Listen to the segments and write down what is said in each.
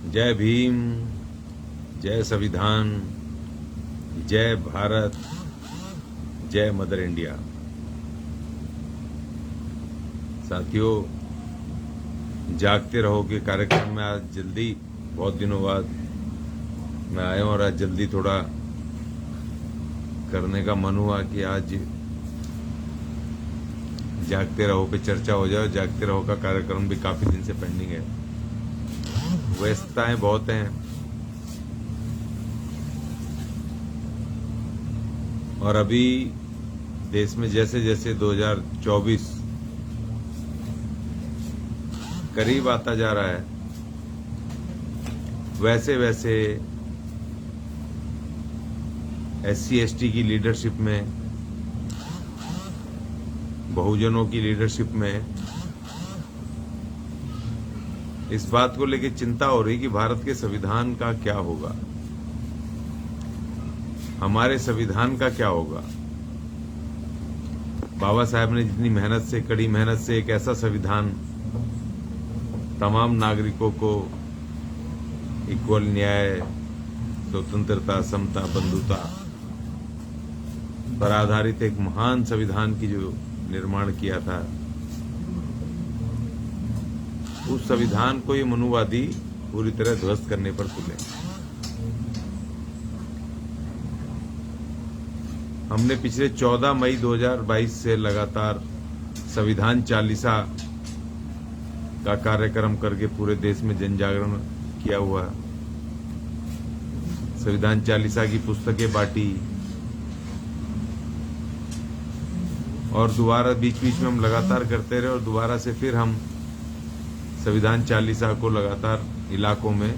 जय भीम, जय संविधान, जय भारत, जय मदर इंडिया। साथियों, जागते रहो के कार्यक्रम में आज जल्दी बहुत दिनों बाद मैं आया हूं और आज जल्दी थोड़ा करने का मन हुआ कि आज जागते रहो पे चर्चा हो जाए। जागते रहो का कार्यक्रम भी काफी दिन से पेंडिंग है, व्यस्तताएं बहुत हैं और अभी देश में जैसे जैसे 2024 करीब आता जा रहा है वैसे वैसे SC/ST की लीडरशिप में, बहुजनों की लीडरशिप में इस बात को लेकर चिंता हो रही कि भारत के संविधान का क्या होगा, हमारे संविधान का क्या होगा। बाबा साहब ने जितनी मेहनत से, कड़ी मेहनत से एक ऐसा संविधान तमाम नागरिकों को इक्वल न्याय, स्वतंत्रता, समता, बंधुता पर आधारित एक महान संविधान की जो निर्माण किया था, उस संविधान को ये मनुवादी पूरी तरह ध्वस्त करने पर तुले। हमने पिछले 14 मई 2022 से लगातार संविधान चालीसा का कार्यक्रम करके पूरे देश में जन जागरण किया हुआ। संविधान चालीसा की पुस्तकें बांटी और दोबारा बीच बीच में हम लगातार करते रहे और दोबारा से फिर हम संविधान चालीसा को लगातार इलाकों में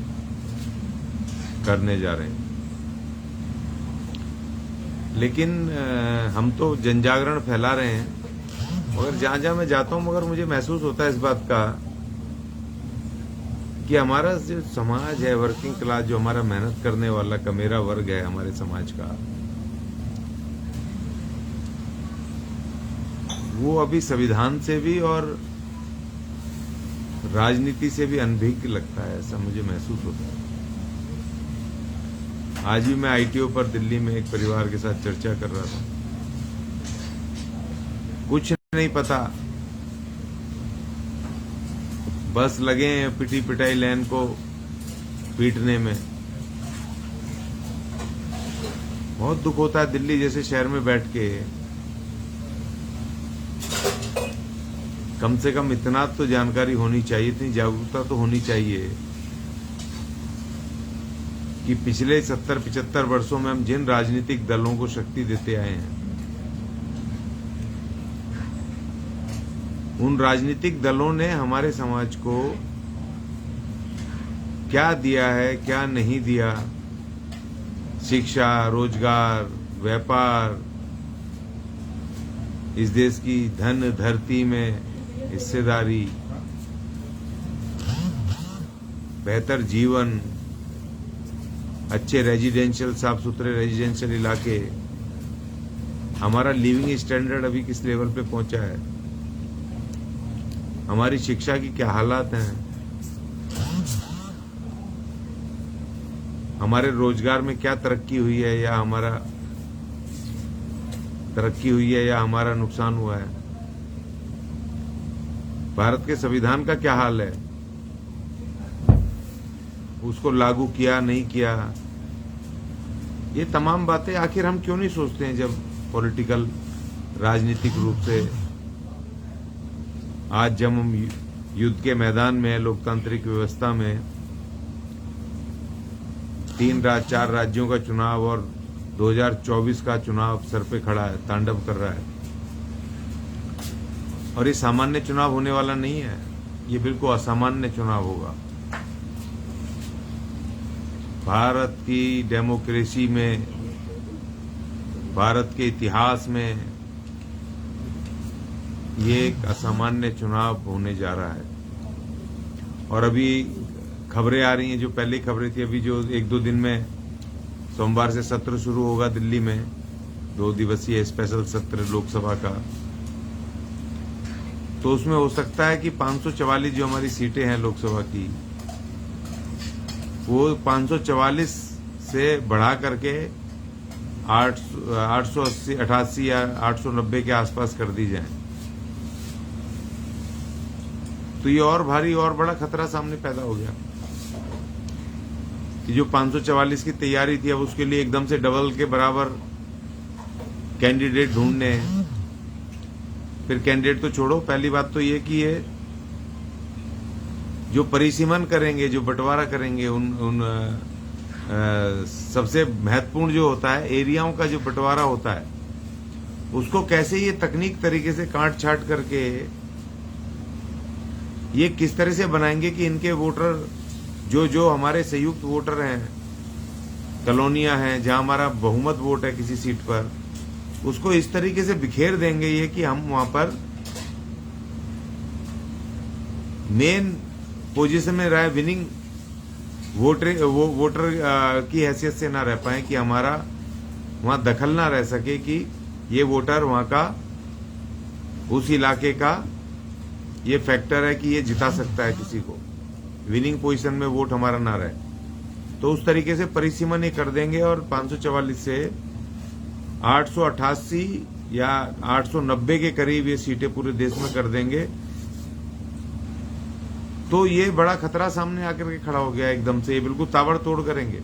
करने जा रहे हैं। लेकिन हम तो जन जागरण फैला रहे हैं, मगर जहां जहां मैं जाता हूं मगर मुझे महसूस होता है इस बात का कि हमारा जो समाज है, वर्किंग क्लास, जो हमारा मेहनत करने वाला कमेरा वर्ग है हमारे समाज का, वो अभी संविधान से भी और राजनीति से भी अनभिज्ञ लगता है, ऐसा मुझे महसूस होता है। आज भी मैं ITO पर दिल्ली में एक परिवार के साथ चर्चा कर रहा था। कुछ नहीं पता, बस लगे हैं पिटी पिटाई लैन को पीटने में। बहुत दुख होता है दिल्ली जैसे शहर में बैठ के। कम से कम इतना तो जानकारी होनी चाहिए, इतनी जागरूकता तो होनी चाहिए कि पिछले 70-75 वर्षों में हम जिन राजनीतिक दलों को शक्ति देते आए हैं, उन राजनीतिक दलों ने हमारे समाज को क्या दिया है, क्या नहीं दिया। शिक्षा, रोजगार, व्यापार, इस देश की धन धरती में हिस्सेदारी, बेहतर जीवन, अच्छे रेजिडेंशियल, साफ सुथरे रेजिडेंशियल इलाके, हमारा लिविंग स्टैंडर्ड अभी किस लेवल पे पहुंचा है, हमारी शिक्षा की क्या हालात हैं, हमारे रोजगार में क्या तरक्की हुई है या हमारा नुकसान हुआ है, भारत के संविधान का क्या हाल है, उसको लागू किया नहीं किया। ये तमाम बातें आखिर हम क्यों नहीं सोचते हैं जब पॉलिटिकल, राजनीतिक रूप से आज जब हम युद्ध के मैदान में, लोकतांत्रिक व्यवस्था में 4 राज्यों का चुनाव और 2024 का चुनाव सर पे खड़ा है, तांडव कर रहा है। और ये सामान्य चुनाव होने वाला नहीं है, ये बिल्कुल असामान्य चुनाव होगा। भारत की डेमोक्रेसी में, भारत के इतिहास में ये एक असामान्य चुनाव होने जा रहा है। और अभी खबरें आ रही हैं, जो पहले खबरें थी, अभी जो 1-2 दिन में सोमवार से सत्र शुरू होगा दिल्ली में, 2 दिवसीय स्पेशल सत्र लोकसभा का। तो उसमें हो सकता है कि 544 जो हमारी सीटें हैं लोकसभा की, वो 544 से बढ़ा करके 880 88 या 890 के आसपास कर दी जाए, तो ये और भारी और बड़ा खतरा सामने पैदा हो गया कि जो 544 की तैयारी थी अब उसके लिए एकदम से डबल के बराबर कैंडिडेट ढूंढने हैं। फिर कैंडिडेट तो छोड़ो, पहली बात तो ये कि ये जो परिसीमन करेंगे, जो बंटवारा करेंगे, उन सबसे महत्वपूर्ण जो होता है एरियाओं का जो बंटवारा होता है, उसको कैसे ये तकनीक तरीके से काट छाट करके ये किस तरह से बनाएंगे कि इनके वोटर जो हमारे संयुक्त वोटर हैं, कॉलोनियां हैं जहां हमारा बहुमत वोट है किसी सीट पर, उसको इस तरीके से बिखेर देंगे ये कि हम वहां पर मेन पोजीशन में रहे, विनिंग वोटर की हैसियत से ना रह पाए, कि हमारा वहां दखल ना रह सके कि ये वोटर वहां का, उस इलाके का ये फैक्टर है कि ये जिता सकता है किसी को, विनिंग पोजीशन में वोट हमारा ना रहे। तो उस तरीके से परिसीमन ये कर देंगे और 544 से 888 या 890 के करीब ये सीटें पूरे देश में कर देंगे। तो ये बड़ा खतरा सामने आकर के खड़ा हो गया एकदम से, ये बिल्कुल ताबड़तोड़ करेंगे।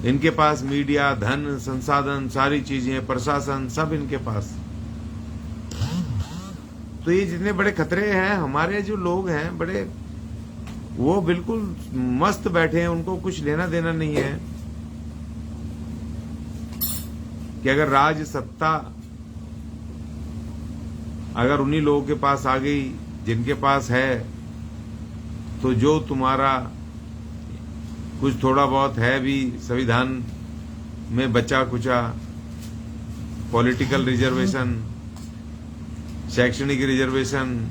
इनके पास मीडिया, धन, संसाधन, सारी चीजें, प्रशासन, सब इनके पास। तो ये जितने बड़े खतरे हैं, हमारे जो लोग हैं बड़े, वो बिल्कुल मस्त बैठे हैं, उनको कुछ लेना देना नहीं है कि अगर राज सत्ता अगर उन्हीं लोगों के पास आ गई जिनके पास है, तो जो तुम्हारा कुछ थोड़ा बहुत है भी संविधान में बचा कुचा, पॉलिटिकल रिजर्वेशन, शैक्षणिक रिजर्वेशन,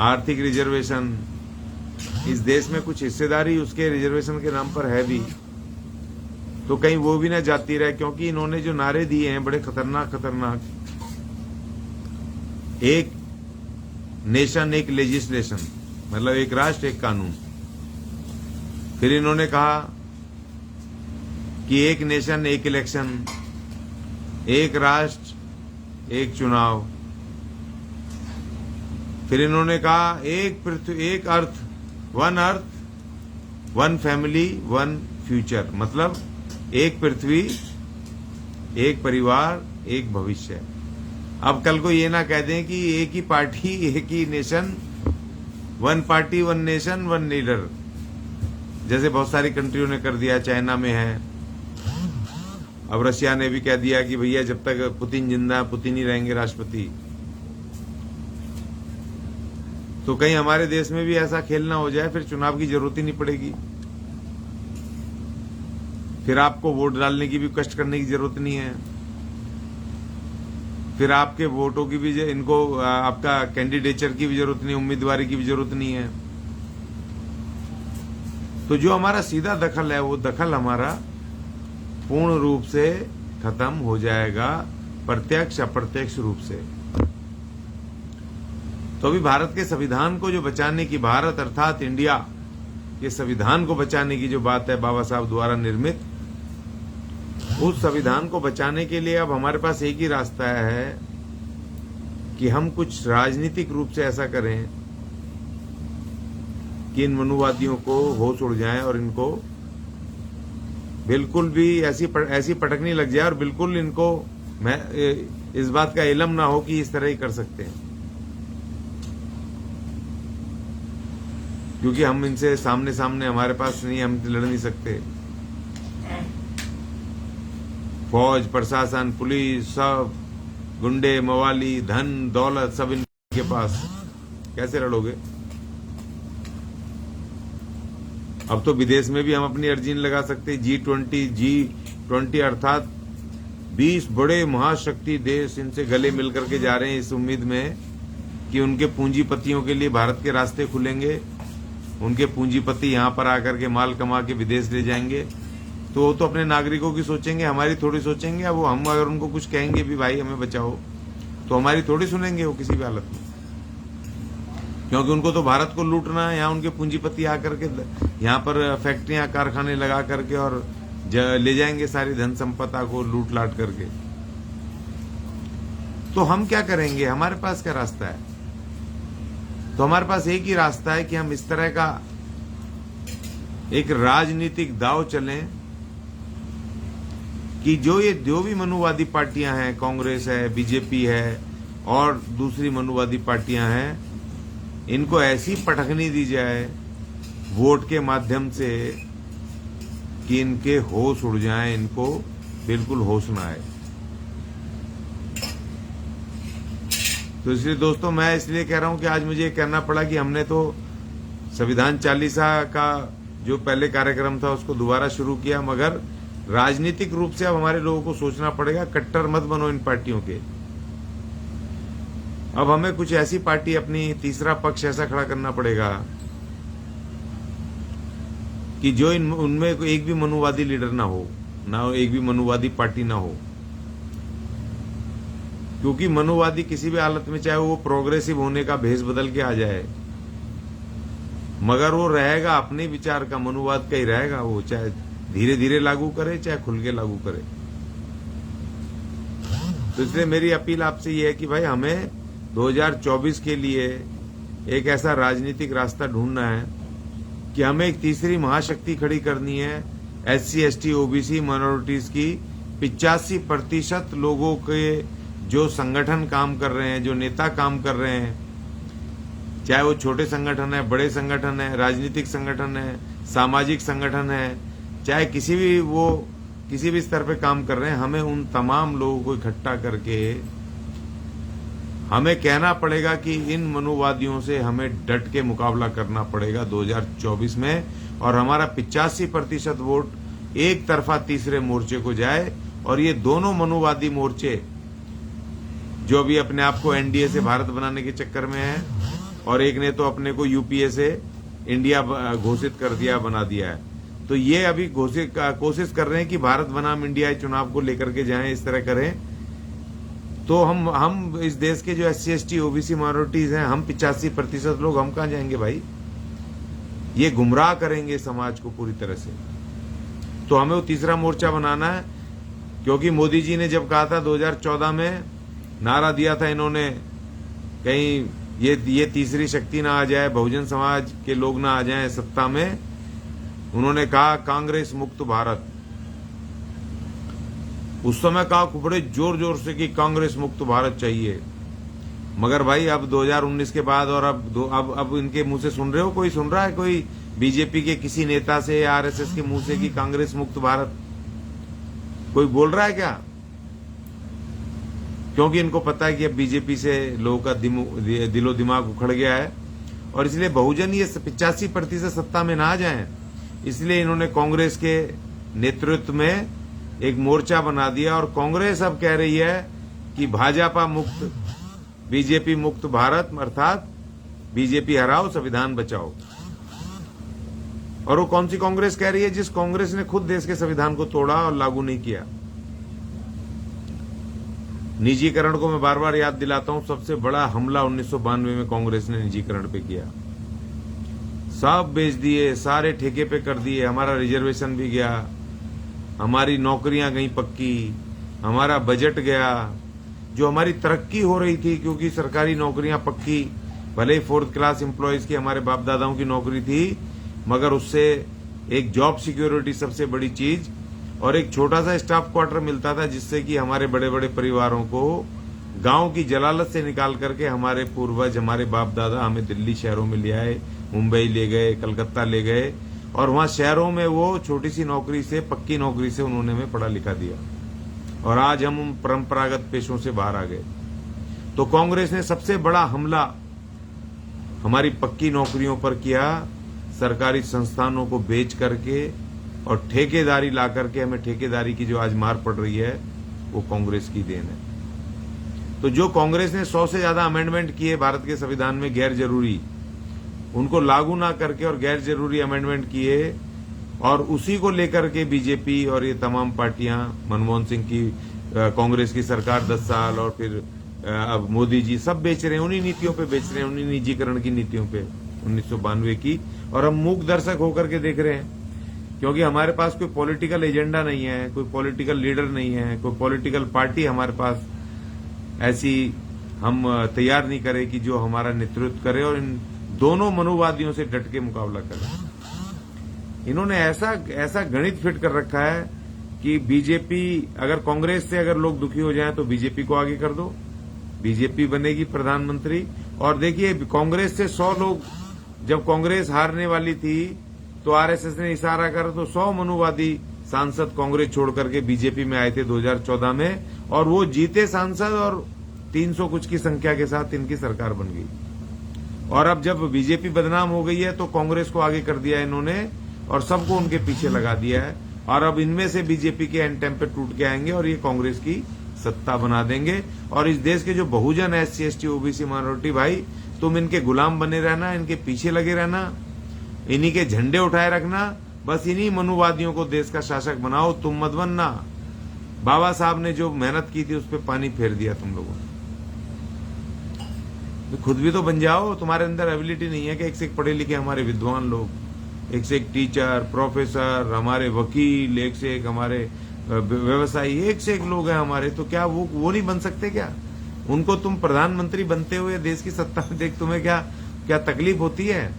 आर्थिक रिजर्वेशन, इस देश में कुछ हिस्सेदारी उसके रिजर्वेशन के नाम पर है भी, तो कहीं वो भी ना जाती रहे। क्योंकि इन्होंने जो नारे दिए हैं बड़े खतरनाक खतरनाक, एक नेशन एक लेजिस्लेशन, मतलब एक राष्ट्र एक कानून। फिर इन्होंने कहा कि एक नेशन एक इलेक्शन, एक राष्ट्र एक चुनाव। फिर इन्होंने कहा एक पृथ्वी एक अर्थ, वन फैमिली वन फ्यूचर, मतलब एक पृथ्वी एक परिवार एक भविष्य। अब कल को ये ना कह दें कि एक ही पार्टी एक ही nation, one party one nation one leader, जैसे बहुत सारी कंट्रियों ने कर दिया, चाइना में है, अब रशिया ने भी कह दिया कि भैया जब तक पुतिन जिंदा, पुतिन ही रहेंगे राष्ट्रपति। तो कहीं हमारे देश में भी ऐसा खेल ना हो जाए, फिर चुनाव की जरूरत ही नहीं पड़ेगी, फिर आपको वोट डालने की भी कष्ट करने की जरूरत नहीं है, फिर आपके वोटों की भी, इनको आपका कैंडिडेचर की भी जरूरत नहीं, उम्मीदवारी की भी जरूरत नहीं है। तो जो हमारा सीधा दखल है, वो दखल हमारा पूर्ण रूप से खत्म हो जाएगा, प्रत्यक्ष अप्रत्यक्ष रूप से। तो अभी भारत के संविधान को जो बचाने की, भारत अर्थात इंडिया के संविधान को बचाने की जो बात है बाबा साहब द्वारा निर्मित, उस संविधान को बचाने के लिए अब हमारे पास एक ही रास्ता है कि हम कुछ राजनीतिक रूप से ऐसा करें कि इन मनुवादियों को होश उड़ जाए और इनको बिल्कुल भी ऐसी पटकनी लग जाए और बिल्कुल इनको इस बात का इल्म ना हो कि इस तरह ही कर सकते हैं। क्योंकि हम इनसे सामने सामने हमारे पास नहीं, हम लड़ नहीं सकते। फौज, प्रशासन, पुलिस, सब गुंडे, मवाली, धन दौलत सब इनके पास, कैसे लड़ोगे? अब तो विदेश में भी हम अपनी अर्जी नहीं लगा सकते। G20 अर्थात 20 बड़े महाशक्ति देश इनसे गले मिल करके जा रहे हैं इस उम्मीद में कि उनके पूंजीपतियों के लिए भारत के रास्ते खुलेंगे, उनके पूंजीपति यहां पर आकर के माल कमा के विदेश ले जाएंगे। तो वो तो अपने नागरिकों की सोचेंगे, हमारी थोड़ी सोचेंगे। अब वो हम अगर उनको कुछ कहेंगे भी भाई हमें बचाओ, तो हमारी थोड़ी सुनेंगे वो किसी भी हालत में। क्योंकि उनको तो भारत को लूटना है। यहाँ उनके पूंजीपति आकर के यहाँ पर फैक्ट्रियां कारखाने लगा करके और ले जाएंगे सारी धन संपदा को लूट लाट करके। तो हम क्या करेंगे? हमारे पास क्या रास्ता है? तो हमारे पास एक ही रास्ता है कि हम इस तरह का एक राजनीतिक दांव चलें कि जो भी मनुवादी पार्टियां हैं, कांग्रेस है, बीजेपी है और दूसरी मनुवादी पार्टियां हैं, इनको ऐसी पटखनी दी जाए वोट के माध्यम से कि इनके होश उड़ जाएं, इनको बिल्कुल होश ना आए। तो इसलिए दोस्तों, मैं इसलिए कह रहा हूं कि आज मुझे कहना पड़ा कि हमने तो संविधान चालीसा का जो पहले कार्यक्रम था उसको दोबारा शुरू किया, मगर राजनीतिक रूप से अब हमारे लोगों को सोचना पड़ेगा। कट्टर मत बनो इन पार्टियों के। अब हमें कुछ ऐसी पार्टी, अपनी तीसरा पक्ष ऐसा खड़ा करना पड़ेगा कि जो उनमें एक भी मनुवादी लीडर ना हो, एक भी मनुवादी पार्टी ना हो। क्योंकि मनुवादी किसी भी हालत में, चाहे वो प्रोग्रेसिव होने का भेष बदल के आ जाए, मगर वो रहेगा अपने विचार का, मनुवाद का ही रहेगा। वो चाहे धीरे धीरे लागू करे, चाहे खुल के लागू करे। तो इसलिए मेरी अपील आपसे ये है कि भाई हमें 2024 के लिए एक ऐसा राजनीतिक रास्ता ढूंढना है कि हमें एक तीसरी महाशक्ति खड़ी करनी है। SC, ST, OBC माइनॉरिटीज की 85% लोगों के जो संगठन काम कर रहे हैं, जो नेता काम कर रहे हैं, चाहे वो छोटे संगठन है, बड़े संगठन है, राजनीतिक संगठन है, सामाजिक संगठन है, चाहे किसी भी स्तर पे काम कर रहे हैं, हमें उन तमाम लोगों को इकट्ठा करके हमें कहना पड़ेगा कि इन मनुवादियों से हमें डट के मुकाबला करना पड़ेगा 2024 में, और हमारा 85% वोट एक तरफा तीसरे मोर्चे को जाए। और ये दोनों मनुवादी मोर्चे जो भी अपने आप को NDA से भारत बनाने के चक्कर में है, और एक ने तो अपने को UPA से इंडिया घोषित कर दिया, बना दिया है, तो ये अभी कोशिश कर रहे हैं कि भारत बनाम इंडिया चुनाव को लेकर के जाएं, इस तरह करें। तो हम इस देश के जो SC, ST, OBC माइनॉरिटीज हैं, हम 85% लोग, हम कहां जाएंगे भाई? ये गुमराह करेंगे समाज को पूरी तरह से। तो हमें वो तीसरा मोर्चा बनाना है, क्योंकि मोदी जी ने जब कहा था 2014 में, नारा दिया था इन्होंने, कहीं ये तीसरी शक्ति ना आ जाए, बहुजन समाज के लोग ना आ जाएं सत्ता में। उन्होंने कहा कांग्रेस मुक्त भारत। उस समय कहा बड़े जोर जोर से कि कांग्रेस मुक्त भारत चाहिए। मगर भाई अब 2019 के बाद, और अब इनके मुंह से सुन रहे हो? कोई सुन रहा है कोई बीजेपी के किसी नेता से या RSS के मुंह से कि कांग्रेस मुक्त भारत? कोई बोल रहा है क्या? क्योंकि इनको पता है कि अब बीजेपी से लोगों का दिलो दिमाग उखड़ गया है, और इसलिए बहुजन ये 85% सत्ता में ना आ जाएं, इसलिए इन्होंने कांग्रेस के नेतृत्व में एक मोर्चा बना दिया। और कांग्रेस अब कह रही है कि भाजपा मुक्त, बीजेपी मुक्त भारत, अर्थात बीजेपी हराओ, संविधान बचाओ। और वो कौन सी कांग्रेस कह रही है? जिस कांग्रेस ने खुद देश के संविधान को तोड़ा और लागू नहीं किया। निजीकरण को मैं बार बार याद दिलाता हूं, सबसे बड़ा हमला 1992 में कांग्रेस ने निजीकरण पे किया। सब बेच दिए, सारे ठेके पे कर दिए, हमारा रिजर्वेशन भी गया, हमारी नौकरियां गई पक्की, हमारा बजट गया, जो हमारी तरक्की हो रही थी, क्योंकि सरकारी नौकरियां पक्की, भले ही 4th क्लास एम्प्लॉयज की हमारे बाप दादाओं की नौकरी थी, मगर उससे एक जॉब सिक्योरिटी सबसे बड़ी चीज, और एक छोटा सा स्टाफ क्वार्टर मिलता था, जिससे कि हमारे बड़े बड़े परिवारों को गांव की जलालत से निकाल करके हमारे पूर्वज, हमारे बाप दादा हमें दिल्ली शहरों में ले आए, मुंबई ले गए, कलकत्ता ले गए, और वहां शहरों में वो छोटी सी नौकरी से, पक्की नौकरी से उन्होंने हमें पढ़ा लिखा दिया, और आज हम परंपरागत पेशों से बाहर आ गए। तो कांग्रेस ने सबसे बड़ा हमला हमारी पक्की नौकरियों पर किया, सरकारी संस्थानों को बेच करके और ठेकेदारी ला करके। हमें ठेकेदारी की जो आज मार पड़ रही है वो कांग्रेस की देन है। तो जो कांग्रेस ने 100 से ज्यादा अमेंडमेंट किए भारत के संविधान में गैर जरूरी, उनको लागू ना करके और गैर जरूरी अमेंडमेंट किए, और उसी को लेकर के बीजेपी और ये तमाम पार्टियां, मनमोहन सिंह की कांग्रेस की सरकार 10 साल, और फिर अब मोदी जी सब बेच रहे हैं, उन्हीं नीतियों पे बेच रहे हैं, उन्हीं निजीकरण की नीतियों पे 1992 की। और हम मूक दर्शक होकर के देख रहे हैं, क्योंकि हमारे पास कोई पॉलिटिकल एजेंडा नहीं है, कोई पॉलिटिकल लीडर नहीं है, कोई पॉलिटिकल पार्टी हमारे पास ऐसी हम तैयार नहीं करे कि जो हमारा नेतृत्व करे और इन दोनों मनोवादियों से डट के मुकाबला करे। इन्होंने ऐसा गणित फिट कर रखा है कि बीजेपी, अगर कांग्रेस से अगर लोग दुखी हो जाएं तो बीजेपी को आगे कर दो, बीजेपी बनेगी प्रधानमंत्री। और देखिए, कांग्रेस से 100 लोग, जब कांग्रेस हारने वाली थी तो आरएसएस ने इशारा करा तो 100 मनुवादी सांसद कांग्रेस छोड़ करके बीजेपी में आए थे 2014 में, और वो जीते सांसद और 300 कुछ की संख्या के साथ इनकी सरकार बन गई। और अब जब बीजेपी बदनाम हो गई है तो कांग्रेस को आगे कर दिया इन्होंने और सबको उनके पीछे लगा दिया है। और अब इनमें से बीजेपी के एंड टाइम पे टूट के आएंगे और ये कांग्रेस की सत्ता बना देंगे। और इस देश के जो बहुजन है, SC ST OBC माइनॉरिटी, भाई तुम इनके गुलाम बने रहना, इनके पीछे लगे रहना, इन्हीं के झंडे उठाए रखना, बस इन्हीं मनुवादियों को देश का शासक बनाओ, तुम मत बनना। बाबा साहब ने जो मेहनत की थी उस पर पानी फेर दिया तुम लोगों ने। तो खुद भी तो बन जाओ, तुम्हारे अंदर एबिलिटी नहीं है कि एक से एक पढ़े लिखे हमारे विद्वान लोग, एक से एक टीचर, प्रोफेसर, हमारे वकील, एक से एक हमारे व्यवसायी, एक से एक लोग हैं हमारे, तो क्या वो नहीं बन सकते क्या? उनको तुम प्रधानमंत्री बनते हुए देश की सत्ता में देख तुम्हें क्या तकलीफ होती है?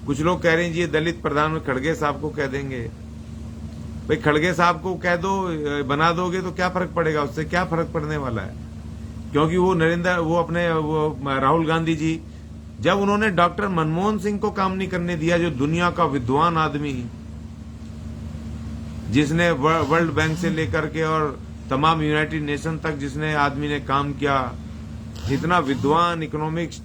कुछ लोग कह रहे हैं जी ये दलित प्रधान में खड़गे साहब को कह देंगे। भाई खड़गे साहब को कह दो, बना दोगे तो क्या फर्क पड़ेगा? उससे क्या फर्क पड़ने वाला है? क्योंकि वो राहुल गांधी जी, जब उन्होंने डॉक्टर मनमोहन सिंह को काम नहीं करने दिया, जो दुनिया का विद्वान आदमी, जिसने वर्ल्ड बैंक से लेकर के और तमाम यूनाइटेड नेशन तक जिसने आदमी ने काम किया, इतना विद्वान इकोनॉमिक्स,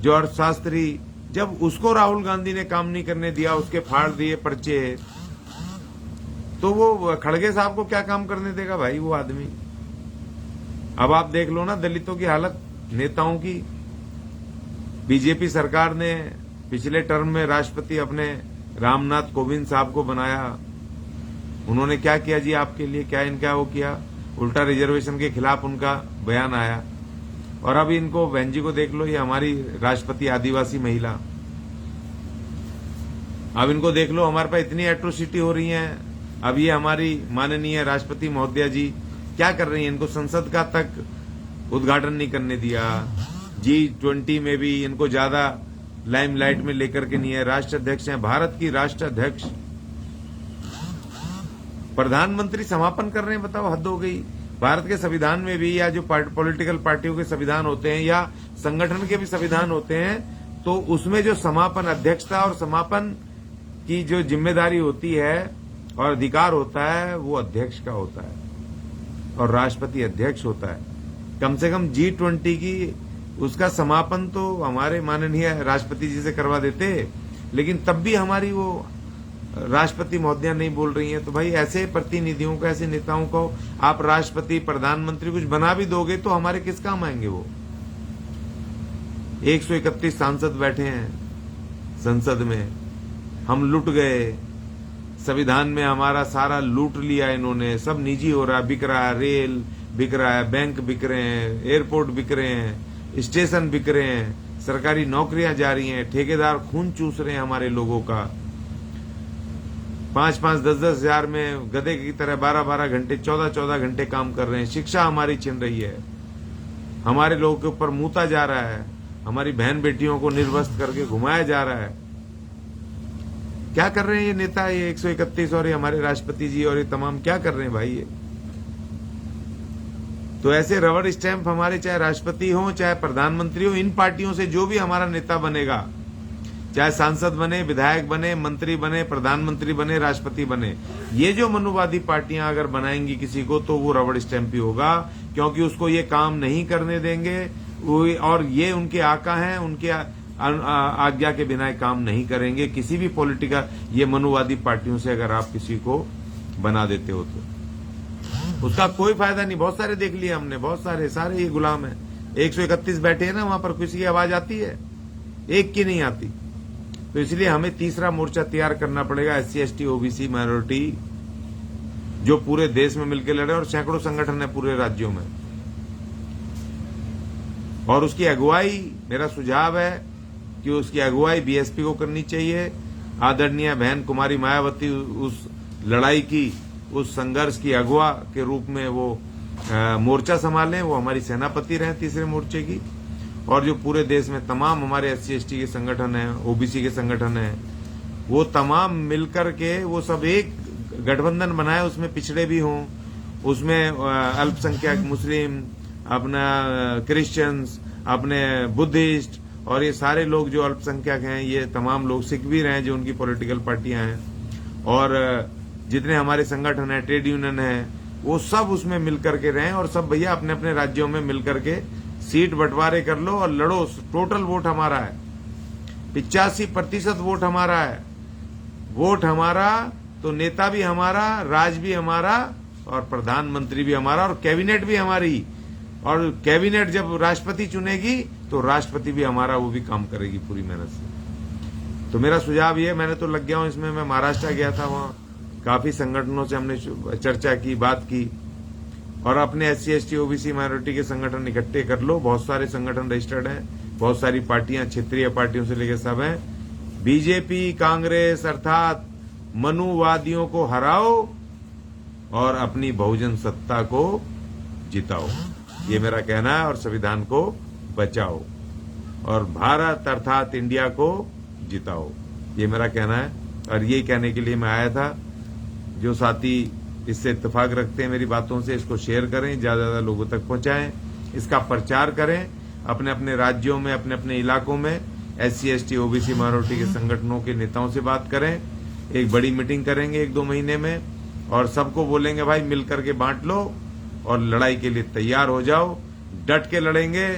जॉर्ज शास्त्री, जब उसको राहुल गांधी ने काम नहीं करने दिया, उसके फाड़ दिए पर्चे, तो वो खड़गे साहब को क्या काम करने देगा भाई वो आदमी? अब आप देख लो ना दलितों की हालत, नेताओं की। बीजेपी सरकार ने पिछले टर्म में राष्ट्रपति अपने रामनाथ कोविंद साहब को बनाया। उन्होंने क्या किया जी आपके लिए? क्या इनका वो किया? उल्टा रिजर्वेशन के खिलाफ उनका बयान आया। और अब इनको, बहन जी को देख लो, ये हमारी राष्ट्रपति आदिवासी महिला। अब इनको देख लो, हमारे पास इतनी एट्रोसिटी हो रही है। अब ये हमारी माननीय राष्ट्रपति महोदया जी क्या कर रही हैं? इनको संसद का तक उद्घाटन नहीं करने दिया। G20 में भी इनको ज्यादा लाइमलाइट में लेकर के नहीं है। राष्ट्राध्यक्ष हैं, भारत की राष्ट्राध्यक्ष, प्रधानमंत्री समापन कर रहे हैं। बताओ, हद हो गई। भारत के संविधान में भी, या जो पॉलिटिकल पार्टियों के संविधान होते हैं या संगठन के भी संविधान होते हैं, तो उसमें जो समापन, अध्यक्षता और समापन की जो जिम्मेदारी होती है और अधिकार होता है, वो अध्यक्ष का होता है और राष्ट्रपति अध्यक्ष होता है। कम से कम G20 की उसका समापन तो हमारे माननीय राष्ट्रपति जी से करवा देते, लेकिन तब भी हमारी वो राष्ट्रपति महोदया नहीं बोल रही हैं। तो भाई ऐसे प्रतिनिधियों को, ऐसे नेताओं को आप राष्ट्रपति, प्रधानमंत्री कुछ बना भी दोगे तो हमारे किस काम आएंगे वो? 131 सांसद बैठे हैं संसद में, हम लुट गए। संविधान में हमारा सारा लूट लिया इन्होंने, सब निजी हो रहा है, बिक रहा है, रेल बिक रहा है, बैंक बिक रहे हैं, एयरपोर्ट बिक रहे हैं, स्टेशन बिक रहे हैं, सरकारी नौकरियां जा रही हैं, ठेकेदार खून चूस रहे हैं हमारे लोगों का। 5-5, 10-10 हजार में गधे की तरह 12-12 घंटे, 14-14 घंटे काम कर रहे हैं। शिक्षा हमारी छिन रही है, हमारे लोगों के ऊपर मूता जा रहा है, हमारी बहन बेटियों को निर्वस्त्र करके घुमाया जा रहा है। क्या कर रहे हैं ये नेता, ये 131 और ये हमारे राष्ट्रपति जी और ये तमाम क्या कर रहे हैं भाई ये? तो ऐसे रबर स्टैंप हमारे, चाहे राष्ट्रपति हो चाहे प्रधानमंत्री हो, इन पार्टियों से जो भी हमारा नेता बनेगा, चाहे सांसद बने, विधायक बने, मंत्री बने, प्रधानमंत्री बने, राष्ट्रपति बने, ये जो मनुवादी पार्टियां अगर बनाएंगी किसी को, तो वो रबड़ स्टैंप ही होगा, क्योंकि उसको ये काम नहीं करने देंगे। और ये उनके आका हैं, उनके आज्ञा के बिना काम नहीं करेंगे। किसी भी पॉलिटिकल, ये मनुवादी पार्टियों से अगर आप किसी को बना देते हो तो उसका कोई फायदा नहीं। बहुत सारे देख लिए हमने, बहुत सारे ये गुलाम है। 131 बैठे हैं ना वहां पर, किसी की आवाज आती है? एक की नहीं आती। तो इसलिए हमें तीसरा मोर्चा तैयार करना पड़ेगा, SC ST OBC माइनॉरिटी, जो पूरे देश में मिलकर लड़े, और सैकड़ों संगठन है पूरे राज्यों में। और उसकी अगुवाई, मेरा सुझाव है कि उसकी अगुवाई बीएसपी को करनी चाहिए। आदरणीय बहन कुमारी मायावती उस लड़ाई की, उस संघर्ष की अगुवा के रूप में वो मोर्चा संभालें। वो हमारी सेनापति रहे तीसरे मोर्चे की। और जो पूरे देश में तमाम हमारे SC/ST के संगठन हैं, OBC के संगठन हैं, वो तमाम मिलकर के वो सब एक गठबंधन बनाए, उसमें पिछड़े भी हों, उसमें अल्पसंख्यक मुस्लिम, अपना क्रिश्चियंस, अपने बुद्धिस्ट और ये सारे लोग जो अल्पसंख्यक हैं, ये तमाम लोग, सिख भी रहे जो उनकी पॉलिटिकल पार्टियां हैं, और जितने हमारे संगठन हैं, ट्रेड यूनियन है, वो सब उसमें मिलकर के रहें। और सब भैया अपने अपने राज्यों में मिलकर के सीट बंटवारे कर लो और लड़ो। टोटल वोट हमारा है, 85% वोट हमारा है। वोट हमारा तो नेता भी हमारा, राज भी हमारा, और प्रधानमंत्री भी हमारा, और कैबिनेट भी हमारी। और कैबिनेट जब राष्ट्रपति चुनेगी तो राष्ट्रपति भी हमारा, वो भी काम करेगी पूरी मेहनत से। तो मेरा सुझाव ये, मैंने तो लग गया हूं इसमें। मैं महाराष्ट्र गया था, वहां काफी संगठनों से हमने चर्चा की, बात की, और अपने SC/ST OBC माइनॉरिटी के संगठन इकट्ठे कर लो। बहुत सारे संगठन रजिस्टर्ड हैं, बहुत सारी पार्टियां, क्षेत्रीय पार्टियों से लेकर सब हैं। बीजेपी, कांग्रेस अर्थात मनुवादियों को हराओ और अपनी बहुजन सत्ता को जिताओ, ये मेरा कहना है। और संविधान को बचाओ और भारत अर्थात इंडिया को जिताओ, ये मेरा कहना है। और यही कहने के लिए मैं आया था। जो साथी इससे इत्तेफाक रखते हैं मेरी बातों से, इसको शेयर करें, ज्यादा लोगों तक पहुंचाएं, इसका प्रचार करें अपने अपने राज्यों में, अपने अपने इलाकों में। SC/ST OBC माइनॉरिटी के संगठनों के नेताओं से बात करें। एक बड़ी मीटिंग करेंगे 1-2 महीने में, और सबको बोलेंगे भाई मिल करके बांट लो और लड़ाई के लिए तैयार हो जाओ, डट के लड़ेंगे।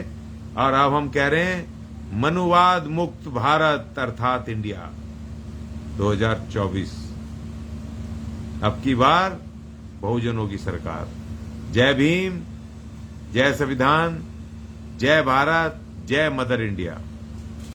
और अब हम कह रहे हैं मनुवाद मुक्त भारत अर्थात इंडिया 2024, अब की बार बहुजनों की सरकार। जय भीम, जय संविधान, जय भारत, जय मदर इंडिया।